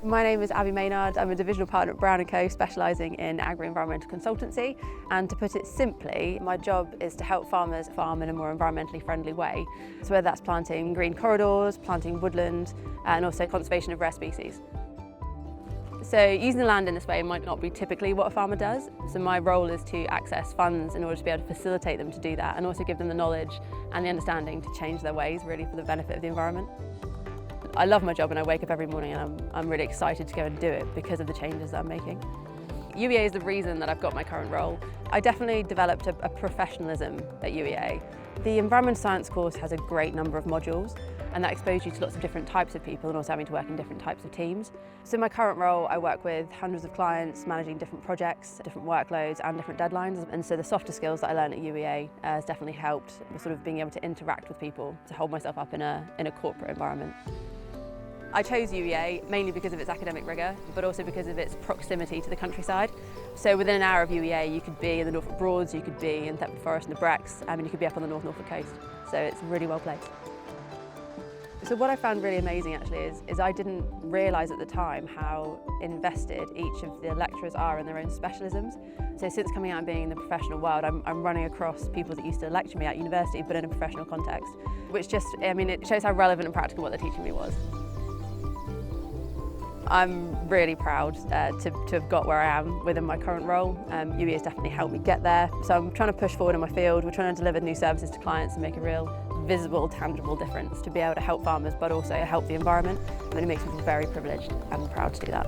My name is Abby Maynard. I'm a Divisional Partner at Brown & Co, specialising in agri-environmental consultancy. And to put it simply, my job is to help farmers farm in a more environmentally friendly way. So whether that's planting green corridors, planting woodland, and also conservation of rare species. So using the land in this way might not be typically what a farmer does. So my role is to access funds in order to be able to facilitate them to do that, and also give them the knowledge and the understanding to change their ways, really for the benefit of the environment. I love my job and I wake up every morning and I'm really excited to go and do it because of the changes that I'm making. UEA is the reason that I've got my current role. I definitely developed a professionalism at UEA. The environmental science course has a great number of modules, and that exposes you to lots of different types of people and also having to work in different types of teams. So in my current role, I work with hundreds of clients, managing different projects, different workloads and different deadlines. And so the softer skills that I learned at UEA has definitely helped with sort of being able to interact with people, to hold myself up in a corporate environment. I chose UEA mainly because of its academic rigour, but also because of its proximity to the countryside. So within an hour of UEA, you could be in the Norfolk Broads, you could be in Thetford Forest and the Brecks, and you could be up on the North Norfolk coast. So it's really well placed. So what I found really amazing actually is I didn't realise at the time how invested each of the lecturers are in their own specialisms. So since coming out and being in the professional world, I'm running across people that used to lecture me at university, but in a professional context, which just, it shows how relevant and practical what they're teaching me was. I'm really proud to have got where I am within my current role. UE has definitely helped me get there. So I'm trying to push forward in my field. We're trying to deliver new services to clients and make a real visible, tangible difference to be able to help farmers but also help the environment. And it makes me feel very privileged and proud to do that.